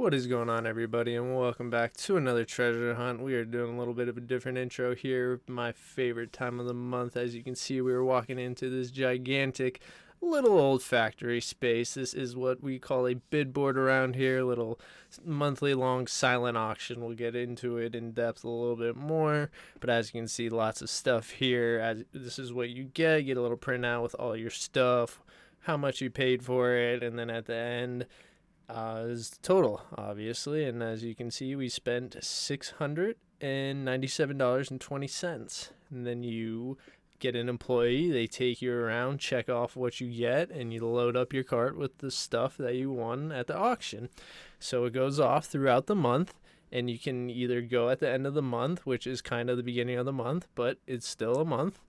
What is going on, everybody, and welcome back to another treasure hunt. We are doing a little bit of a different intro here. My favorite time of the month. As you can see, we are walking into this gigantic little old factory space. This is what we call a bid board around here, little monthly long silent auction. We'll get into it in depth a little bit more, but as you can see, lots of stuff here. As this is what you get a little printout with all your stuff, how much you paid for it, and then at the end is the total, obviously. And as you can see, we spent $697.20. And then you get an employee, they take you around, check off what you get, and you load up your cart with the stuff that you won at the auction. So it goes off throughout the month, and you can either go at the end of the month, which is kind of the beginning of the month, but it's still a month,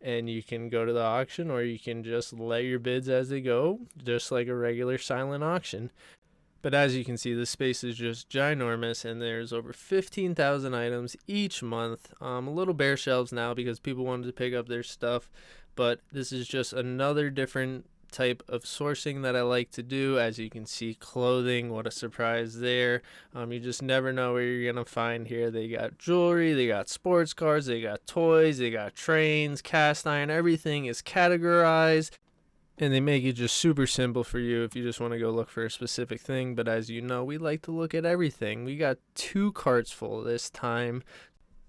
and you can go to the auction, or you can just let your bids as they go, just like a regular silent auction. But as you can see, the space is just ginormous, and there's over 15,000 items each month. A little bare shelves now because people wanted to pick up their stuff, but this is just another different type of sourcing that I like to do. As you can see, clothing, what a surprise there. You just never know where you're gonna find here. They got jewelry, they got sports cars, they got toys, they got trains, cast iron, everything is categorized. And they make it just super simple for you if you just want to go look for a specific thing. But as you know, we like to look at everything. We got 2 carts full this time.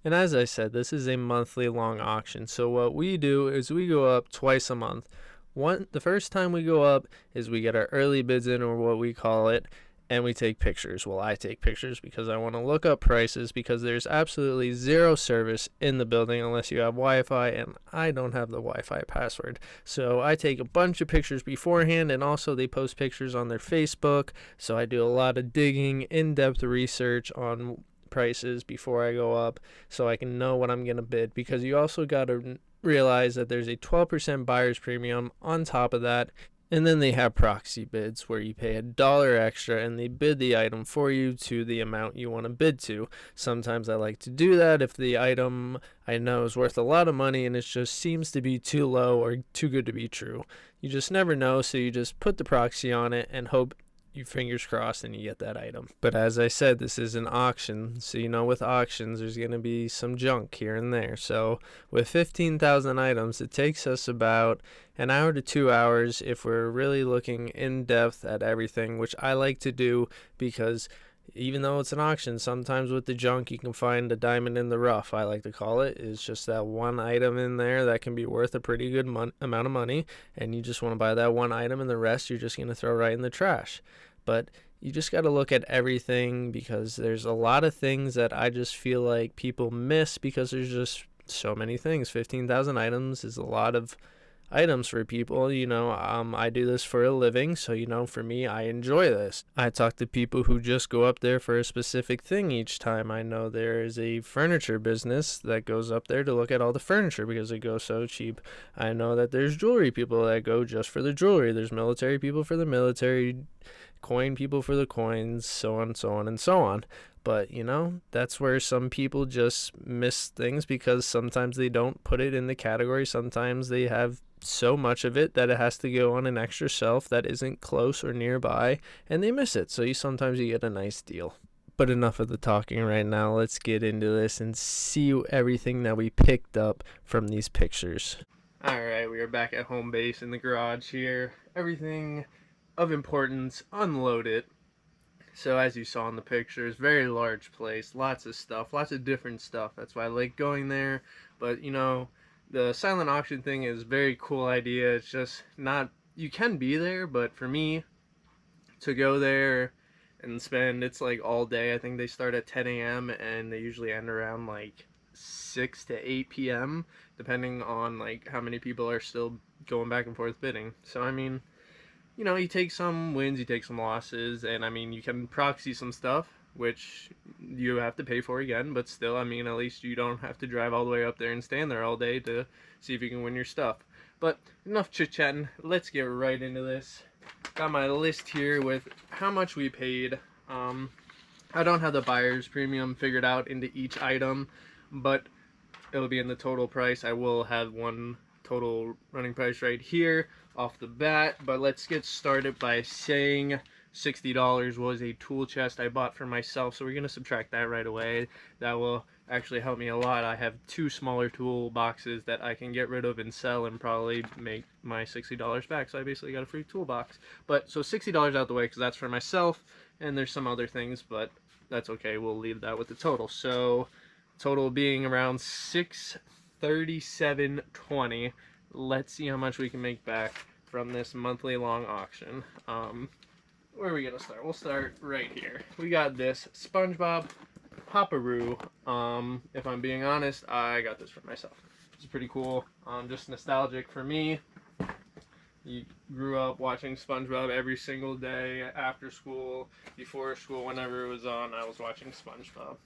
And as I said, this is a monthly long auction. So what we do is we go up twice a month. The first time we go up is we get our early bids in, or what we call it, and we take pictures. Well, I take pictures because I want to look up prices, because there's absolutely zero service in the building unless you have Wi-Fi, and I don't have the Wi-Fi password. So I take a bunch of pictures beforehand, and also they post pictures on their Facebook. So I do a lot of digging, in-depth research on prices before I go up, so I can know what I'm going to bid, because you also got to realize that there's a 12% buyer's premium on top of that. And then they have proxy bids where you pay $1 extra and they bid the item for you to the amount you want to bid to. Sometimes I like to do that if the item I know is worth a lot of money and it just seems to be too low or too good to be true. You just never know, so you just put the proxy on it and hope you fingers crossed and you get that item. But as I said, this is an auction, so you know with auctions there's going to be some junk here and there. So with 15,000 items, it takes us about an hour to 2 hours if we're really looking in depth at everything, which I like to do, because even though it's an auction, sometimes with the junk you can find a diamond in the rough, I like to call it. It's just that one item in there that can be worth a pretty good amount of money, and you just want to buy that one item, and the rest you're just going to throw right in the trash. But you just got to look at everything, because there's a lot of things that I just feel like people miss because there's just so many things. 15,000 items is a lot of items for people. I do this for a living, so for me, I enjoy this. I talk to people who just go up there for a specific thing each time. I know there is a furniture business that goes up there to look at all the furniture because it goes so cheap. I know that there's jewelry people that go just for the jewelry. There's military people for the military, coin people for the coins, so on, so on, and so on. But that's where some people just miss things, because sometimes they don't put it in the category. Sometimes they have so much of it that it has to go on an extra shelf that isn't close or nearby, and they miss it. So sometimes you get a nice deal. But enough of the talking right now. Let's get into this and see everything that we picked up from these pictures. Alright, we are back at home base in the garage here. Everything of importance unloaded. So as you saw in the pictures, very large place, lots of stuff, lots of different stuff. That's why I like going there. But the silent auction thing is a very cool idea. It's just not, you can be there, but for me to go there and spend, it's like all day. I think they start at 10 a.m. and they usually end around like 6 to 8 p.m. depending on like how many people are still going back and forth bidding. So I mean, you take some wins, you take some losses, and I mean, you can proxy some stuff, which you have to pay for again, but still, I mean, at least you don't have to drive all the way up there and stand there all day to see if you can win your stuff. But enough chit-chatting, let's get right into this. Got my list here with how much we paid. I don't have the buyer's premium figured out into each item, but it'll be in the total price. I will have one total running price right here off the bat, but let's get started by saying $60 was a tool chest I bought for myself, so we're going to subtract that right away. That will actually help me a lot. I have 2 smaller tool boxes that I can get rid of and sell and probably make my $60 back, so I basically got a free toolbox. But so $60 out the way, because that's for myself, and there's some other things, but that's okay. We'll leave that with the total. So total being around $637.20. Let's see how much we can make back from this monthly long auction. Where are we gonna start? We'll start right here. We got this SpongeBob Hopperoo. If I'm being honest, I got this for myself. It's pretty cool. Just nostalgic for me. You grew up watching SpongeBob every single day, after school, before school, whenever it was on, I was watching SpongeBob.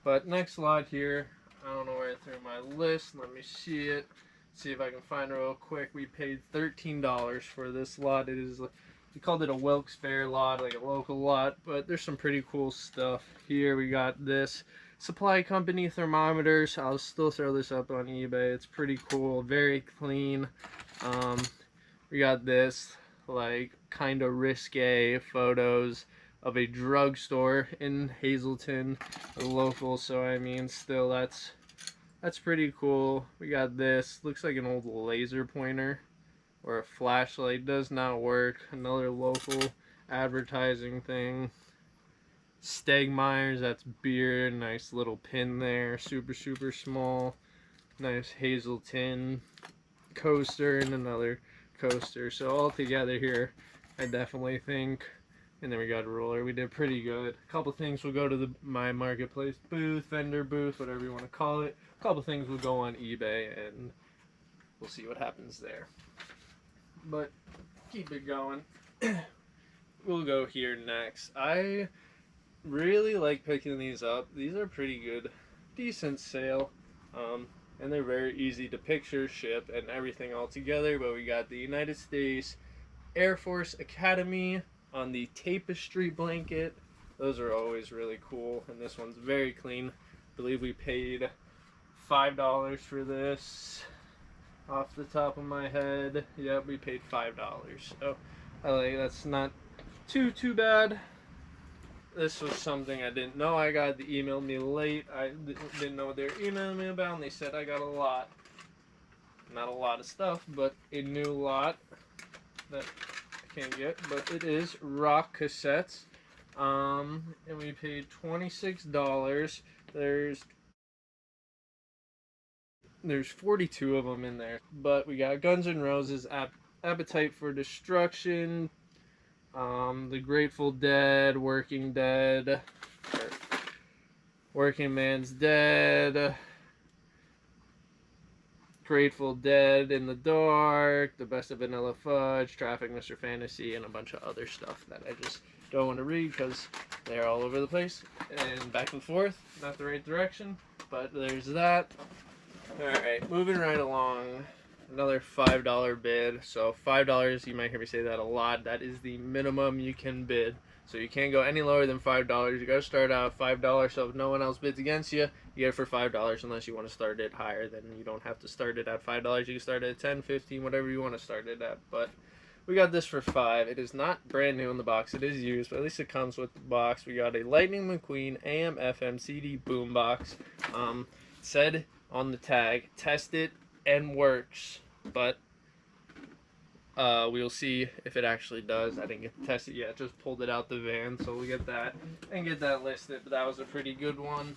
But next lot here, I don't know where I threw my list. Let me see it. See if I can find it real quick. We paid $13 for this lot. It is, we called it a Wilkes Fair lot, like a local lot, but there's some pretty cool stuff here. We got this Supply Company thermometers. I'll still throw this up on eBay. It's pretty cool, very clean. We got this, like, kind of risque photos of a drugstore in Hazleton, local, so I mean, still, that's pretty cool. We got this, looks like an old laser pointer or a flashlight, does not work. Another local advertising thing. Stegmeyer's, that's beer, nice little pin there, super small. Nice Hazleton coaster and another coaster. So all together here, I definitely think, and then we got a roller, we did pretty good. A couple things will go to my marketplace booth, vendor booth, whatever you want to call it. A couple things will go on eBay, and we'll see what happens there. But keep it going. We'll go here next. I really like picking these up. These are pretty good, decent sale. And they're very easy to picture, ship, and everything all together. But we got the United States Air Force Academy on the tapestry blanket. Those are always really cool, and this one's very clean. I believe we paid $5 for this off the top of my head. Yep, we paid $5. So I like, that's not too bad. This was something I didn't know. I got the email me late. I didn't know what they were emailing me about, and they said I got a lot. Not a lot of stuff, but a new lot that I can't get. But it is rock cassettes. And we paid $26. There's 42 of them in there. But we got Guns N' Roses, Appetite for Destruction, the Grateful Dead, Working Man's Dead, Grateful Dead in the Dark, The Best of Vanilla Fudge, Traffic Mr. Fantasy, and a bunch of other stuff that I just don't want to read because they're all over the place and back and forth, not the right direction, but there's that. Alright, moving right along. Another $5 bid. So $5, you might hear me say that a lot. That is the minimum you can bid. So you can't go any lower than $5. You gotta start out at $5. So if no one else bids against you, you get it for $5. Unless you want to start it higher, then you don't have to start it at $5. You can start it at $10, $15, whatever you want to start it at. But we got this for $5. It is not brand new in the box. It is used, but at least it comes with the box. We got a Lightning McQueen AM FM CD boombox. Said on the tag, test it and works, but we'll see if it actually does. I didn't get to test it yet, just pulled it out the van, so we'll get that and get that listed. But that was a pretty good one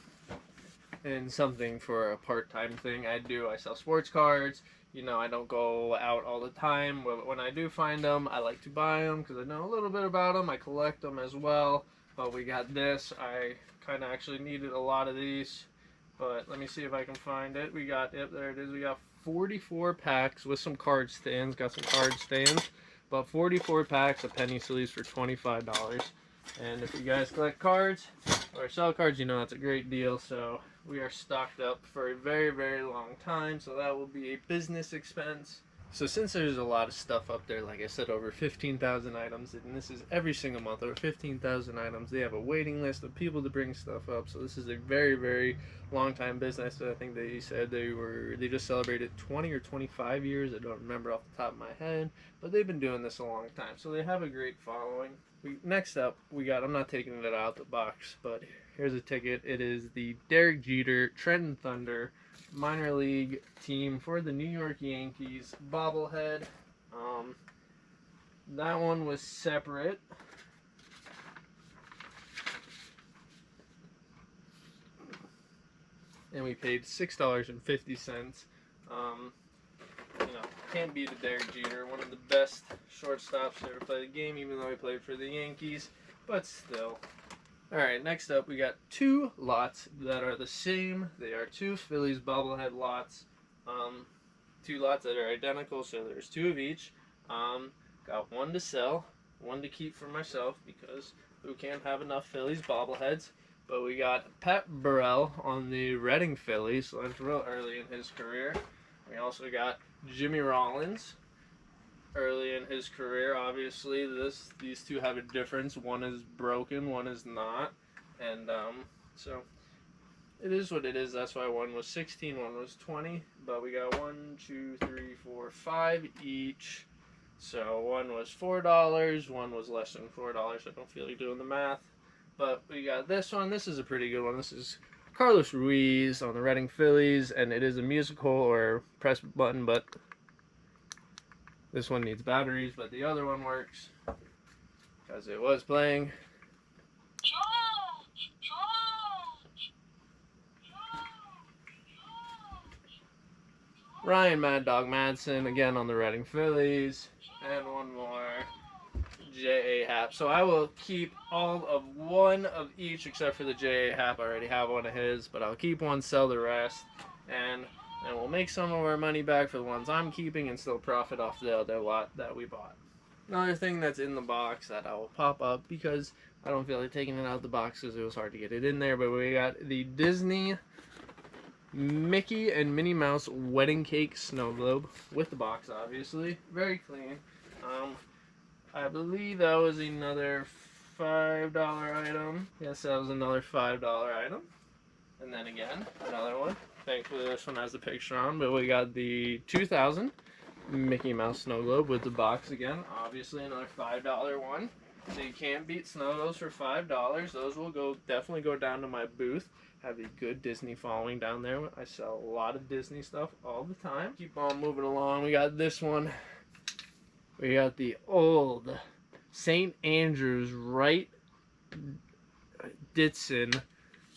and something for a part-time thing I do. I sell sports cards. You know, I don't go out all the time, but when I do find them, I like to buy them because I know a little bit about them. I collect them as well. But we got this. I kind of actually needed a lot of these, but let me see if I can find it. We got, yep, there it is. We got 44 packs with some card stands. Got some card stands, but 44 packs of penny sleeves for $25. And if you guys collect cards or sell cards, you know that's a great deal. So we are stocked up for a very, very long time. So that will be a business expense So since there's a lot of stuff up there, like I said, over 15,000 items, and this is every single month, over 15,000 items, they have a waiting list of people to bring stuff up. So this is a very, very long time business. I think they said they just celebrated 20 or 25 years. I don't remember off the top of my head, but they've been doing this a long time. So they have a great following. Next up, we got, I'm not taking it out the box, but here's a ticket. It is the Derek Jeter Trenton Thunder minor league team for the New York Yankees bobblehead. That one was separate. And we paid $6.50. Can't beat a Derek Jeter, one of the best shortstops to ever play the game, even though he played for the Yankees, but still. Alright, next up we got two lots that are the same. They are two Phillies bobblehead lots. Two lots that are identical, so there's two of each. Got one to sell, one to keep for myself, because who can't have enough Phillies bobbleheads? But we got Pat Burrell on the Reading Phillies, so that's real early in his career. We also got Jimmy Rollins early in his career. Obviously, these two have a difference. One is broken, one is not, and so it is what it is. That's why one was 16, one was 20. But we got 1, 2, 3, 4, 5 each. So one was $4, one was less than $4. I don't feel like doing the math. But we got this one. This is a pretty good one. This is Carlos Ruiz on the Reading Phillies, and it is a musical or press button, but this one needs batteries, but the other one works because it was playing. Ryan Mad Dog Madsen again on the Reading Phillies, and one more J.A. Happ. So I will keep all of one of each except for the J.A. Happ. I already have one of his, but I'll keep one, sell the rest, and we'll make some of our money back for the ones I'm keeping and still profit off the other lot that we bought. Another thing that's in the box that I will pop up because I don't feel like taking it out of the box because it was hard to get it in there, but we got the Disney Mickey and Minnie Mouse wedding cake snow globe with the box, obviously. Very clean. I believe that was another $5 item. Yes, that was another $5 item. And then again, another one. Thankfully, this one has the picture on, but we got the 2000 Mickey Mouse snow globe with the box again. Obviously, another $5 one. So you can't beat snow globes for $5. Those will definitely go down to my booth. Have a good Disney following down there. I sell a lot of Disney stuff all the time. Keep on moving along. We got this one. We got the old St. Andrews Wright Ditson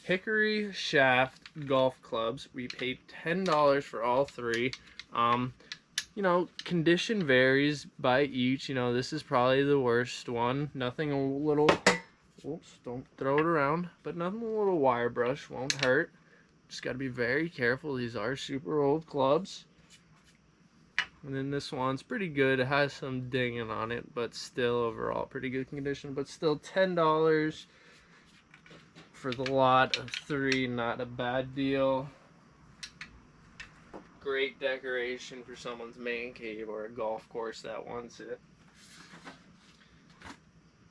Hickory Shaft golf clubs. We paid $10 for all three. Condition varies by each. This is probably the worst one. Nothing a little, oops, don't throw it around, but nothing a little wire brush won't hurt. Just got to be very careful. These are super old clubs. And then this one's pretty good. It has some dinging on it, but still overall pretty good condition. But still $10 for the lot of three. Not a bad deal. Great decoration for someone's man cave or a golf course that wants it.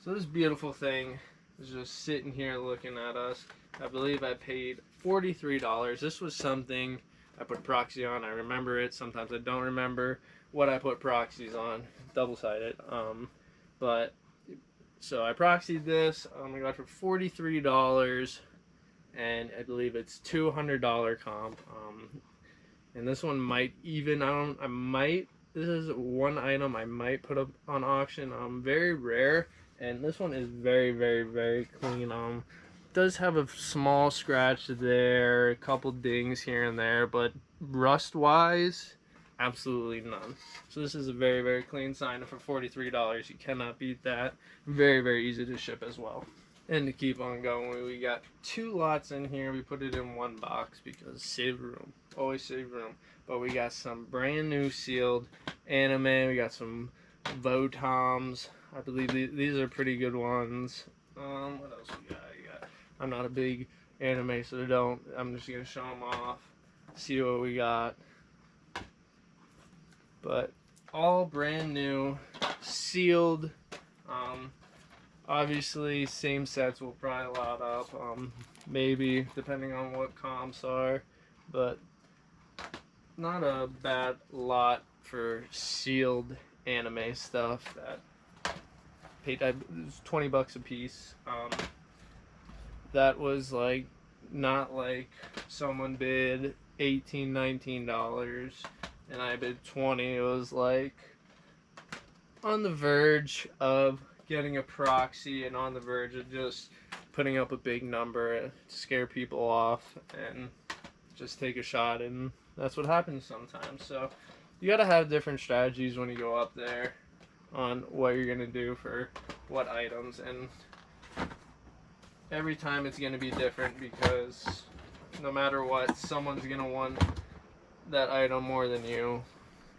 So this beautiful thing is just sitting here looking at us. I believe I paid $43. This was something I put proxy on. I remember it. Sometimes I don't remember what I put proxies on. Double-sided. So I proxied this. I got it for $43, and I believe it's $200 comp. And this one might even, this is one item I might put up on auction. Very rare, and this one is very, very, very clean. Does have a small scratch there, a couple dings here and there, but rust-wise, absolutely none. So this is a very, very clean sign for $43. You cannot beat that. Very, very easy to ship as well. And to keep on going, we got two lots in here. We put it in one box because save room. Always save room. But we got some brand new sealed anime. We got some Votoms. I believe these are pretty good ones. What else we got? I'm not a big anime, so I'm just going to show them off. See what we got. But all brand new, sealed. Obviously, same sets will probably lot up. Maybe depending on what comps are, but not a bad lot for sealed anime stuff. That paid it was $20 a piece. That was like not like someone bid $18-19 and I bid 20. It was like on the verge of getting a proxy and on the verge of just putting up a big number to scare people off and just take a shot, and that's what happens sometimes. So you got to have different strategies when you go up there on what you're going to do for what items, and every time it's going to be different because no matter what, someone's going to want that item more than you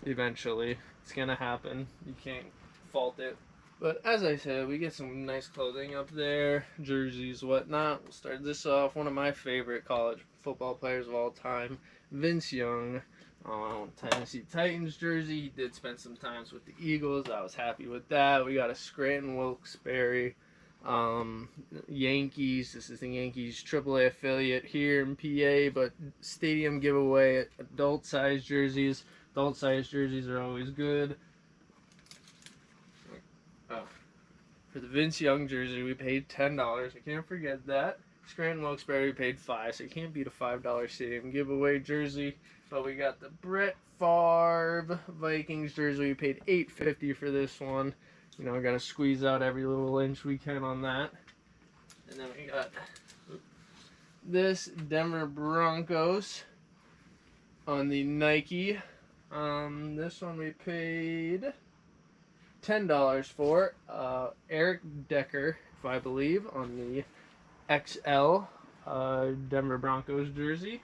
eventually. It's going to happen. You can't fault it. But as I said, we get some nice clothing up there, jerseys, whatnot. We'll start this off. One of my favorite college football players of all time, Vince Young, Tennessee Titans jersey. He did spend some times with the Eagles. I was happy with that. We got a Scranton Wilkes-Barre Yankees. This is the Yankees AAA affiliate here in PA, but stadium giveaway, adult size jerseys. Adult size jerseys are always good. For the Vince Young jersey, we paid $10. I can't forget that. Scranton Wilkes-Barre, we paid $5, so you can't beat a $5 stadium giveaway jersey. But we got the Brett Favre Vikings jersey. We paid $8.50 for this one. You know, we got to squeeze out every little inch we can on that. And then we got this Denver Broncos on the Nike. This one we paid $10 for. Eric Decker, if I believe, on the XL Denver Broncos jersey.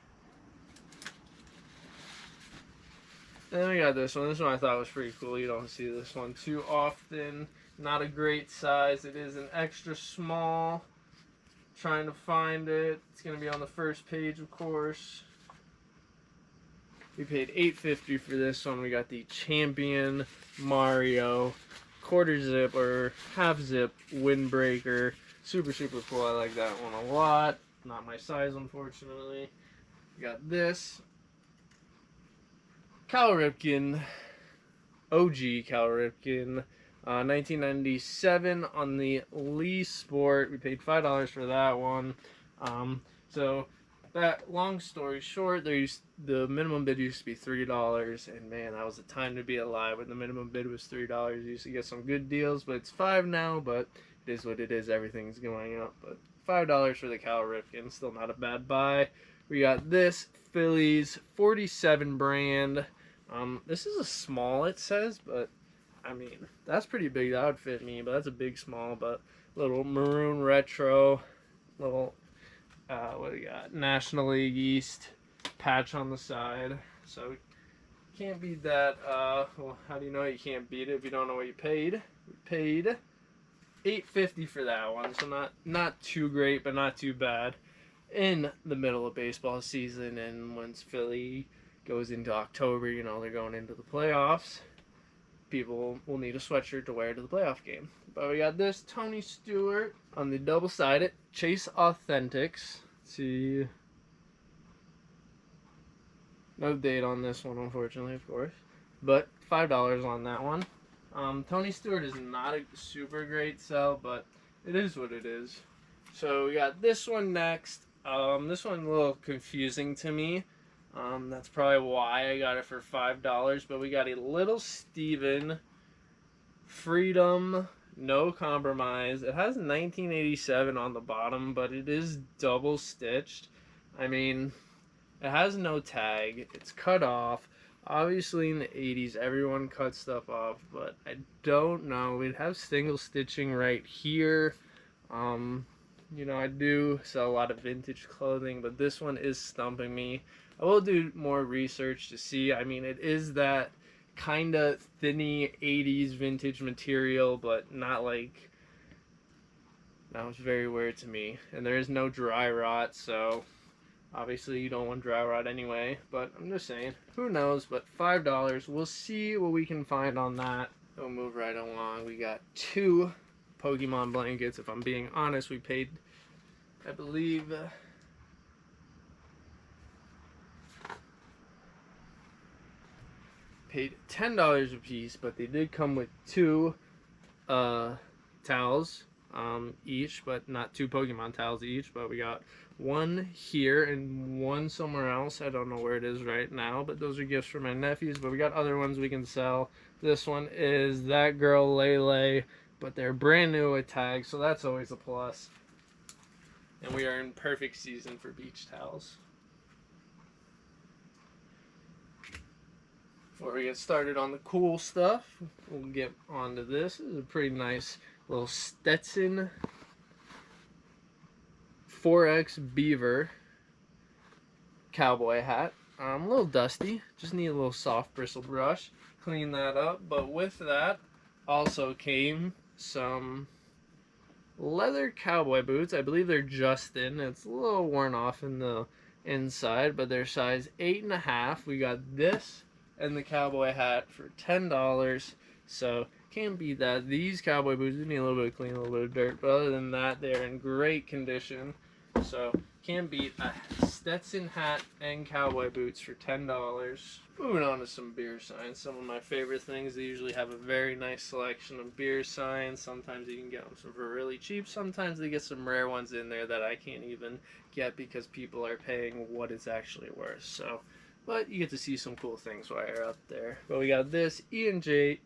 And then we got this one. This one I thought was pretty cool. You don't see this one too often. Not a great size. It is an extra small. Trying to find it. It's going to be on the first page, of course. We paid $8.50 for this one. We got the Champion Mario quarter zip or half zip windbreaker. Super, super cool. I like that one a lot. Not my size, unfortunately. We got this Cal Ripken, OG Cal Ripken, 1997 on the Lee Sport. We paid $5 for that one. So that, long story short, the minimum bid used to be $3, and man, that was the time to be alive when the minimum bid was $3. You used to get some good deals, but it's $5 now. But it is what it is. Everything's going up. But $5 for the Cal Ripken, still not a bad buy. We got this Phillies 47 brand. This is a small, it says, but I mean, that's pretty big. That would fit me, but that's a big small. But little maroon retro, little what do we got? National League East patch on the side. So can't beat that. Well, how do you know you can't beat it if you don't know what you paid? We paid $8.50 for that one. So not too great, but not too bad. In the middle of baseball season, and once Philly goes into October, you know, they're going into the playoffs. People will need a sweatshirt to wear to the playoff game. But we got this Tony Stewart on the double-sided Chase Authentics. Let's see. No date on this one, unfortunately, of course. But $5 on that one. Tony Stewart is not a super great sell, but it is what it is. So we got this one next. This one a little confusing to me. That's probably why I got it for $5. But we got a Little Steven Freedom No Compromise. It has 1987 on the bottom, but it is double stitched. I mean, it has no tag. It's cut off. Obviously, in the 80s, everyone cut stuff off, but I don't know. We'd have single stitching right here. You know, I do sell a lot of vintage clothing, but this one is stumping me. I will do more research to see. I mean, it is that kind of thinny 80s vintage material, but not like... That was very weird to me. And there is no dry rot, so Obviously, you don't want dry rot anyway, but I'm just saying, who knows? But $5, we'll see what we can find on that. We'll move right along. We got 2 Pokemon blankets. If I'm being honest, we paid, I believe, paid $10 a piece, but they did come with 2 towels each, but not 2 Pokemon towels each, but we got 1 here and 1 somewhere else. I don't know where it is right now, but those are gifts for my nephews, but we got other ones we can sell. This one is That Girl Lele, but they're brand new with tags, so that's always a plus. And we are in perfect season for beach towels. Before we get started on the cool stuff, we'll get onto this. This is a pretty nice little Stetson 4X Beaver cowboy hat. A little dusty, just need a little soft bristle brush. Clean that up, but with that also came some leather cowboy boots. I believe they're Justin. It's a little worn off in the inside, but they're size 8.5. We got this and the cowboy hat for $10. So can't beat that. These cowboy boots need a little bit of clean, a little bit of dirt, but other than that, they're in great condition. So can't beat a Stetson hat and cowboy boots for $10. Moving on to some beer signs. Some of my favorite things. They usually have a very nice selection of beer signs. Sometimes you can get them for really cheap. Sometimes they get some rare ones in there that I can't even get because people are paying what it's actually worth. So, but you get to see some cool things while you're up there. But we got this E&J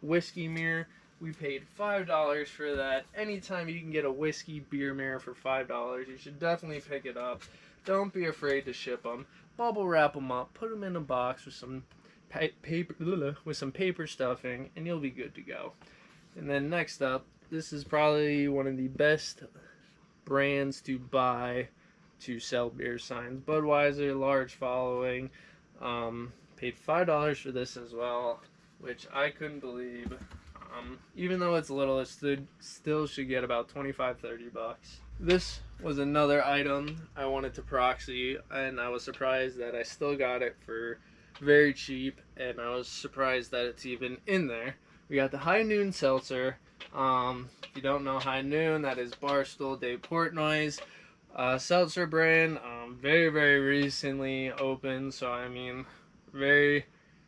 whiskey mirror. We paid $5 for that. Anytime you can get a whiskey beer mirror for $5, you should definitely pick it up. Don't be afraid to ship them. Bubble wrap them up, put them in a box with some paper stuffing, and you'll be good to go. And then next up, this is probably one of the best brands to buy to sell beer signs. Budweiser, large following. Paid $5 for this as well, which I couldn't believe. Even though it's little, it still should get about 25-30 bucks. This was another item I wanted to proxy, and I was surprised that I still got it for very cheap, and I was surprised that it's even in there. We got the High Noon Seltzer. If you don't know High Noon, that is Barstool Dave Portnoy's seltzer brand. Very, very recently opened, so I mean, very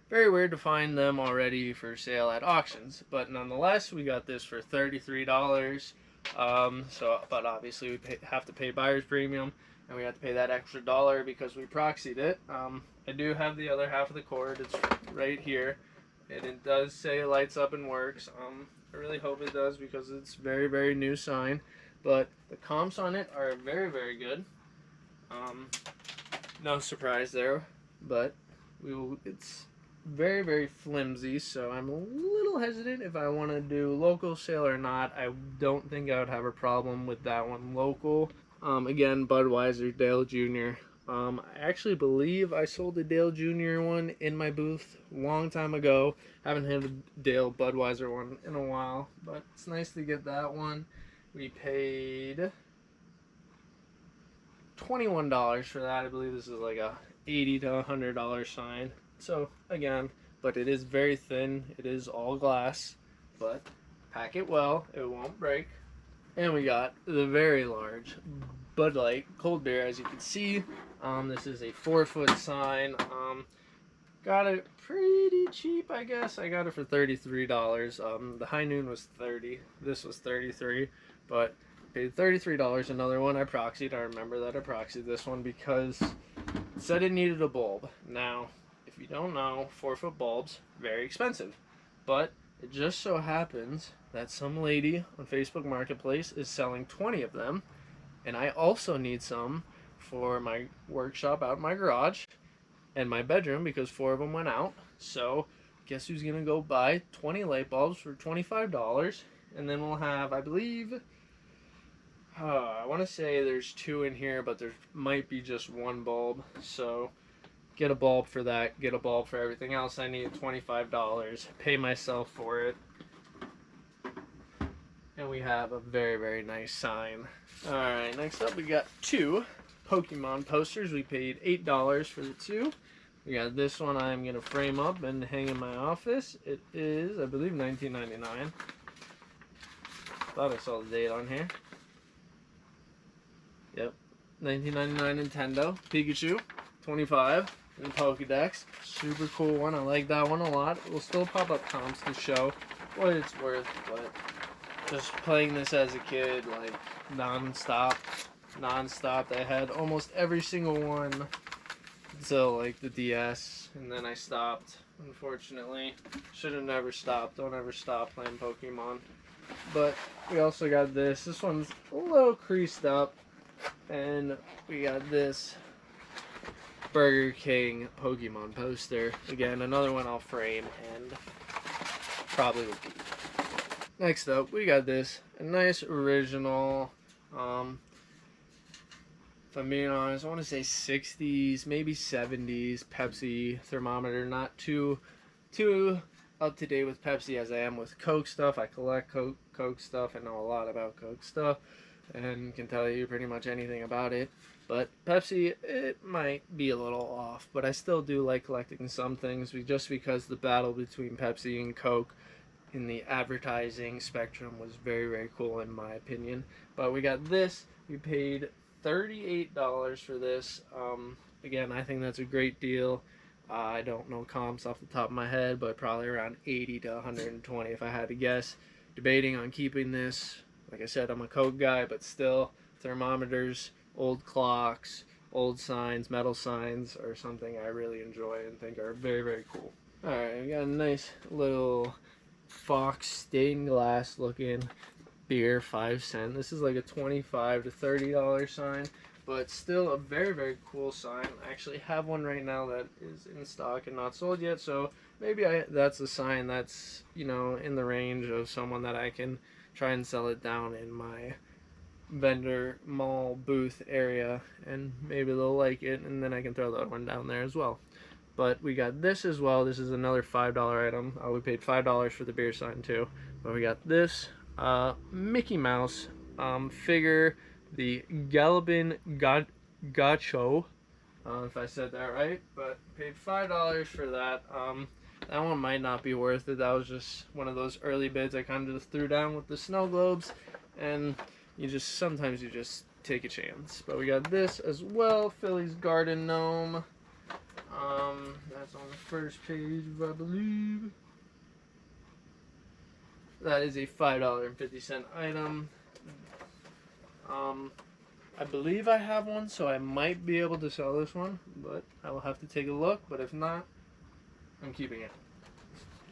weird to find them already for sale at auctions, but nonetheless, we got this for $33. But obviously we have to pay buyer's premium, and we have to pay that extra $1 because we proxied it. I do have the other half of the cord. It's right here, and it does say it lights up and works. I really hope it does because it's very, very new sign, but the comps on it are very, very good. No surprise there, but it's very, very flimsy, so I'm a little hesitant if I want to do local sale or not. I don't think I would have a problem with that one local. Again, Budweiser, Dale Jr. I actually believe I sold the Dale Jr. one in my booth a long time ago. Haven't had a Dale Budweiser one in a while, but it's nice to get that one. We paid $21 for that. I believe this is like a $80 to $100 sign. So again, but it is very thin. It is all glass, but pack it well. It won't break. And we got the very large Bud Light cold beer, as you can see. This is a 4-foot sign. Got it pretty cheap, I guess. I got it for $33. The High Noon was $30. This was $33, but paid $33. Another one I proxied. I remember that I proxied this one because it said it needed a bulb. Now, if you don't know, 4-foot bulbs, very expensive. But it just so happens that some lady on Facebook Marketplace is selling 20 of them, and I also need some for my workshop out in my garage and my bedroom because 4 of them went out. So guess who's gonna go buy 20 light bulbs for $25, and then we'll have, I believe, I want to say there's 2 in here, but there might be just 1 bulb. So get a bulb for that, get a bulb for everything else. I need $25, pay myself for it. And we have a very, very nice sign. Alright, next up we got 2 Pokemon posters. We paid $8 for the two. We got this one I'm going to frame up and hang in my office. It is, I believe, $19.99. Thought I saw the date on here. Yep. $19.99 Nintendo. Pikachu. $25. And Pokedex. Super cool one. I like that one a lot. We'll still pop up comps to show what it's worth, but just playing this as a kid, like, non-stop. I had almost every single one until, like, the DS, and then I stopped, unfortunately. Should have never stopped. Don't ever stop playing Pokemon. But we also got this. This one's a little creased up, and we got this Burger King Pokemon poster. Again, another one I'll frame and probably repeat. Next up, we got this. A nice original, if I'm being honest, I want to say 60s, maybe 70s Pepsi thermometer. Not too up to date with Pepsi as I am with Coke stuff. I collect Coke stuff. I know a lot about Coke stuff and can tell you pretty much anything about it. But Pepsi, it might be a little off, but I still do like collecting some things just because the battle between Pepsi and Coke in the advertising spectrum was very, very cool in my opinion. But we got this. We paid $38 for this. Again, I think that's a great deal. I don't know comps off the top of my head, but probably around 80 to 120 if I had to guess. Debating on keeping this. Like I said, I'm a Coke guy, but still, thermometers, old clocks, old signs, metal signs are something I really enjoy and think are very, very cool. Alright, we got a nice little Fox stained glass looking beer, 5 cent. This is like a $25 to $30 sign, but still a very, very cool sign. I actually have one right now that is in stock and not sold yet, so maybe that's a sign that's, you know, in the range of someone that I can try and sell it down in my vendor mall booth area, and maybe they'll like it, and then I can throw that one down there as well. But we got this as well. This is another $5 item. We paid $5 for the beer sign too. But we got this Mickey Mouse figure, the Galabin Gacho, if I said that right. But paid $5 for that. That one might not be worth it. That was just one of those early bids I kind of just threw down with the snow globes, and sometimes you just take a chance. But we got this as well, Philly's Garden Gnome. That's on the first page, I believe. That is a $5.50 item. I believe I have one, so I might be able to sell this one, but I will have to take a look. But if not, I'm keeping it.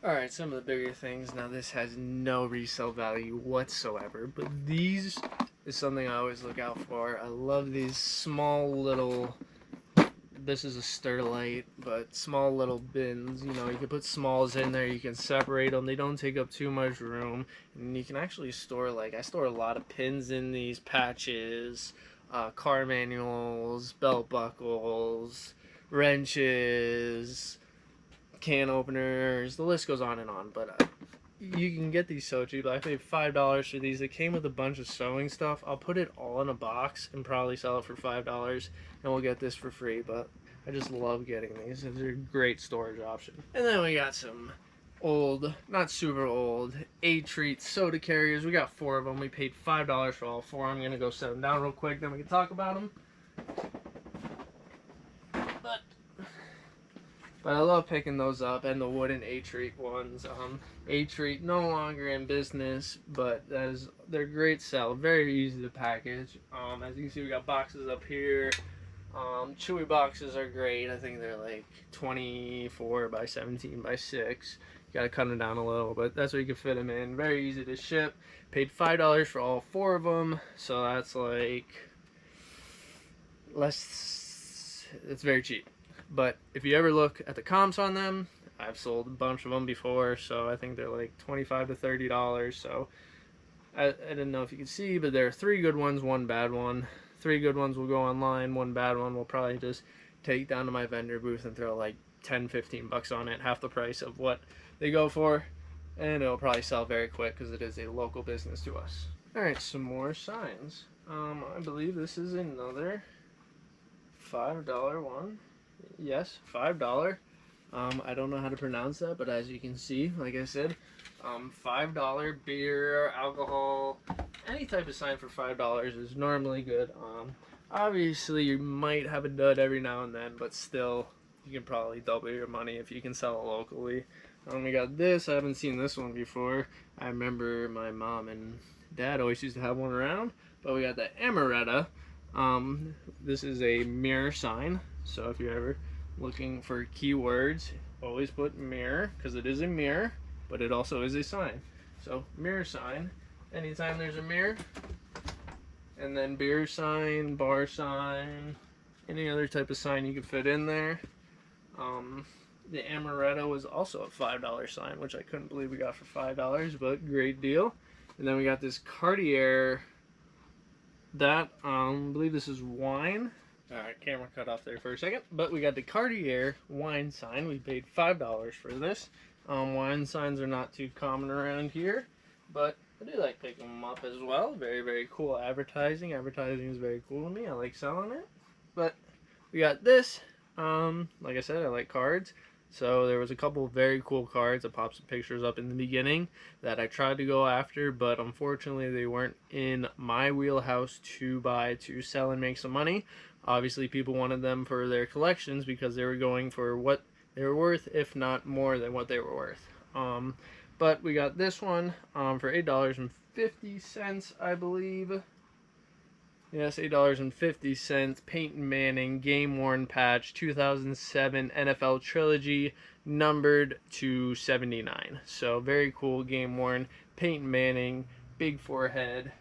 Alright, some of the bigger things. Now, this has no resale value whatsoever, but these is something I always look out for. I love these small little, this is a Sterlite, but small little bins. You know, you can put smalls in there, you can separate them, they don't take up too much room, and you can actually store, like, I store a lot of pins in these, patches, car manuals, belt buckles, wrenches, can openers, the list goes on and on. But you can get these so cheap. I paid $5 for these. They came with a bunch of sewing stuff. I'll put it all in a box and probably sell it for $5, and we'll get this for free. But I just love getting these. They're a great storage option. And then we got some old, not super old, A-Treat soda carriers. We got 4 of them. We paid $5 for all 4. I'm gonna go set them down real quick, then we can talk about them. But I love picking those up, and the wooden A-Treat ones. A-Treat no longer in business, but they're great sell. Very easy to package. As you can see, we got boxes up here. Chewy boxes are great. I think they're like 24 by 17 by 6. You gotta cut them down a little, but that's what you can fit them in. Very easy to ship. Paid $5 for all 4 of them, so that's like less. It's very cheap. But if you ever look at the comps on them, I've sold a bunch of them before, so I think they're like $25 to $30. So I didn't know if you could see, but there are 3 good ones, 1 bad one. 3 good ones will go online, 1 bad one will probably just take down to my vendor booth and throw like 10-15 bucks on it, half the price of what they go for, and it'll probably sell very quick because it is a local business to us. Alright, some more signs. I believe this is another $5 one. Yes, $5. I don't know how to pronounce that, but as you can see, like I said, $5 beer, alcohol, any type of sign for $5 is normally good. Obviously, you might have a dud every now and then, but still, you can probably double your money if you can sell it locally. We got this. I haven't seen this one before. I remember my mom and dad always used to have one around, but we got the Amaretta. This is a mirror sign, so if you're ever looking for keywords, always put mirror, because it is a mirror, but it also is a sign. So mirror sign, anytime there's a mirror, and then beer sign, bar sign, any other type of sign you can fit in there. The Amaretto was also a $5 sign, which I couldn't believe we got for $5, but great deal. And then we got this Cartier, that, I believe this is wine. Alright, camera cut off there for a second. But we got the Cartier wine sign. We paid $5 for this. Wine signs are not too common around here, but I do like picking them up as well. Very, very cool advertising. Advertising is very cool to me. I like selling it. But we got this. Like I said, I like cards. So there was a couple of very cool cards. I popped some pictures up in the beginning that I tried to go after, but unfortunately they weren't in my wheelhouse to buy, to sell, and make some money. Obviously people wanted them for their collections because they were going for what they were worth, if not more than what they were worth. But we got this one for $8.50, I believe. Yes, $8.50. Peyton Manning Game Worn Patch 2007 NFL Trilogy, numbered to 79. So very cool Game Worn Peyton Manning, big forehead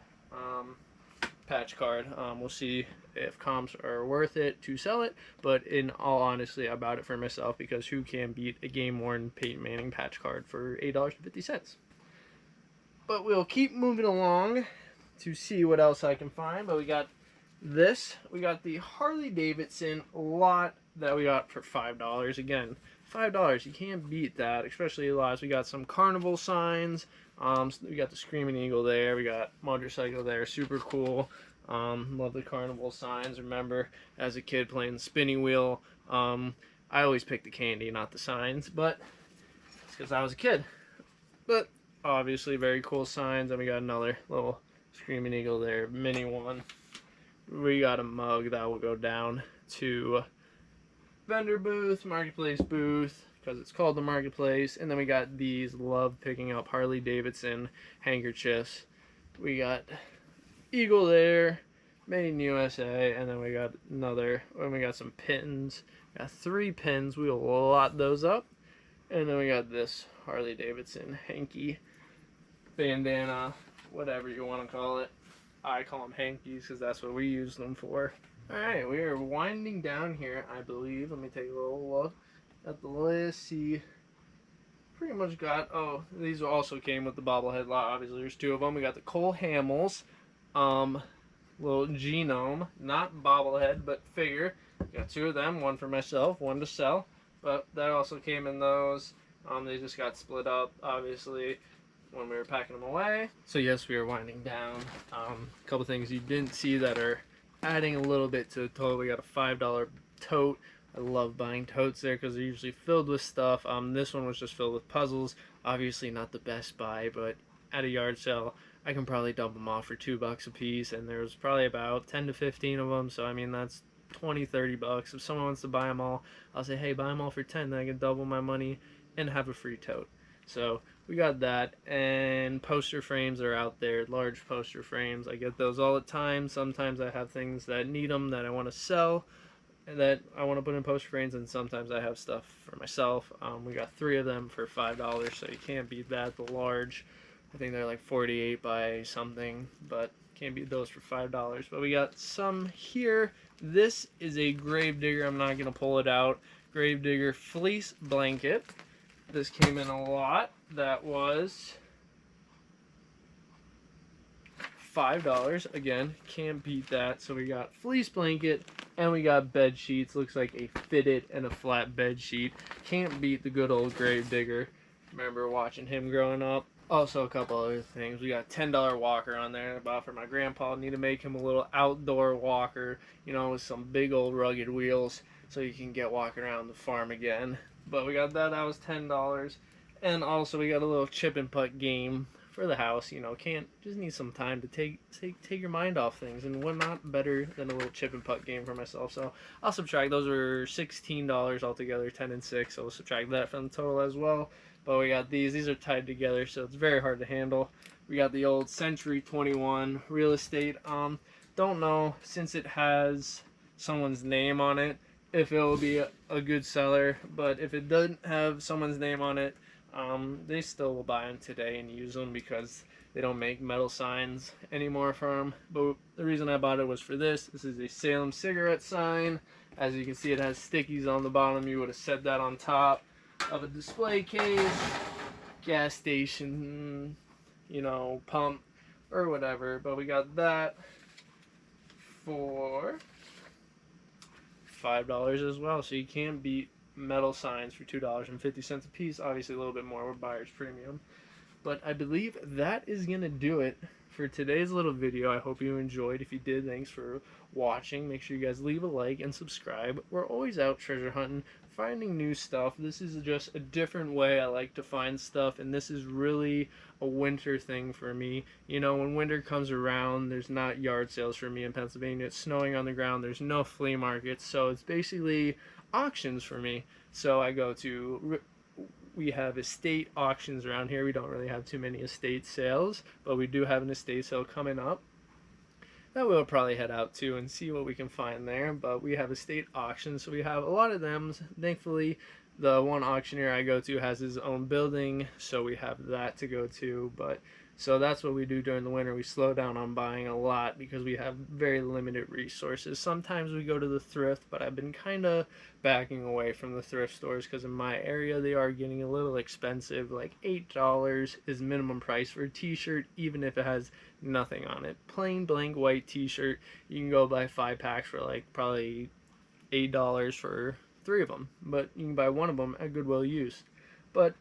patch card. We'll see if comps are worth it to sell it, but in all honesty, I bought it for myself because who can beat a Game Worn Peyton Manning patch card for $8.50? But we'll keep moving along to see what else I can find. But we got this. We got the Harley Davidson lot that we got for $5. Again, $5. You can't beat that, especially lots. We got some carnival signs. We got the Screaming Eagle there. We got motorcycle there. Super cool. Love the carnival signs. Remember, as a kid playing the spinning wheel, I always picked the candy, not the signs. But it's because I was a kid. But obviously, very cool signs. And we got another little Screaming Eagle there, mini one. We got a mug that will go down to vendor booth, marketplace booth, because it's called the marketplace. And then we got these, love picking up Harley Davidson handkerchiefs. We got Eagle there, made in USA, and then we got another, and we got some pins. Got 3 pins, we'll lot those up. And then we got this Harley Davidson hanky, bandana, whatever you want to call it. I call them hankies because that's what we use them for. Alright, we are winding down here, I believe. Let me take a little look at the list, see. Pretty much got, oh, these also came with the bobblehead lot. Obviously, there's 2 of them. We got the Cole Hamels, little genome, not bobblehead, but figure. Got 2 of them, one for myself, one to sell. But that also came in those. They just got split up, obviously, when we were packing them away. So yes, we are winding down. A couple things you didn't see that are adding a little bit to the total. We got a $5 tote. I love buying totes there because they're usually filled with stuff. This one was just filled with puzzles. Obviously not the best buy, but at a yard sale, I can probably dump them off for $2 a piece, and there's probably about 10 to 15 of them. So I mean, that's 20-30 bucks. If someone wants to buy them all, I'll say, hey, buy them all for 10, then I can double my money and have a free tote. So we got that, and poster frames are out there, large poster frames. I get those all the time. Sometimes I have things that need them that I want to sell and that I want to put in poster frames, and sometimes I have stuff for myself. We got 3 of them for $5, so you can't beat that. The large, I think they're like 48 by something, but can't beat those for $5. But we got some here. This is a Gravedigger. I'm not going to pull it out. Gravedigger fleece blanket. This came in a lot. That was $5. Again, can't beat that. So we got fleece blanket and we got bed sheets. Looks like a fitted and a flat bed sheet. Can't beat the good old Gravedigger. Remember watching him growing up. Also, a couple other things. We got $10 walker on there I bought for my grandpa. Need to make him a little outdoor walker, you know, with some big old rugged wheels, so you can get walking around the farm again. But we got that. That was $10. And also, we got a little chip and putt game for the house. You know, can't just need some time to take your mind off things. And what not better than a little chip and putt game for myself? So I'll subtract. Those were $16 altogether, 10 and 6. So we'll subtract that from the total as well. But we got these. These are tied together, so it's very hard to handle. We got the old Century 21 real estate. Don't know, since it has someone's name on it, if it will be a good seller. But if it doesn't have someone's name on it, they still will buy them today and use them because they don't make metal signs anymore for them. But the reason I bought it was for this. This is a Salem cigarette sign. As you can see, it has stickies on the bottom. You would have said that on top of a display case, gas station, you know, pump or whatever. But we got that for $5 as well. So you can't beat metal signs for $2.50 a piece. Obviously a little bit more with buyer's premium. But I believe that is gonna do it for today's little video. I hope you enjoyed. If you did, thanks for watching. Make sure you guys leave a like and subscribe. We're always out treasure hunting, finding new stuff. This is just a different way I like to find stuff, and this is really a winter thing for me. You know, when winter comes around, there's not yard sales for me in Pennsylvania. It's snowing on the ground. There's no flea markets, so it's basically auctions for me. So I go to, we have estate auctions around here. We don't really have too many estate sales, but we do have an estate sale coming up that we'll probably head out to and see what we can find there. But we have estate auctions, so we have a lot of them. Thankfully, the one auctioneer I go to has his own building, so we have that to go to. But so that's what we do during the winter. We slow down on buying a lot because we have very limited resources. Sometimes we go to the thrift, but I've been kind of backing away from the thrift stores because in my area they are getting a little expensive. Like $8 is minimum price for a t-shirt, even if it has nothing on it. Plain blank white t-shirt, you can go buy 5 packs for like probably $8 for 3 of them, but you can buy 1 of them at Goodwill used. But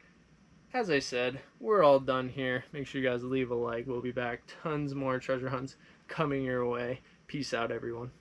as I said, we're all done here. Make sure you guys leave a like. We'll be back. Tons more treasure hunts coming your way. Peace out, everyone.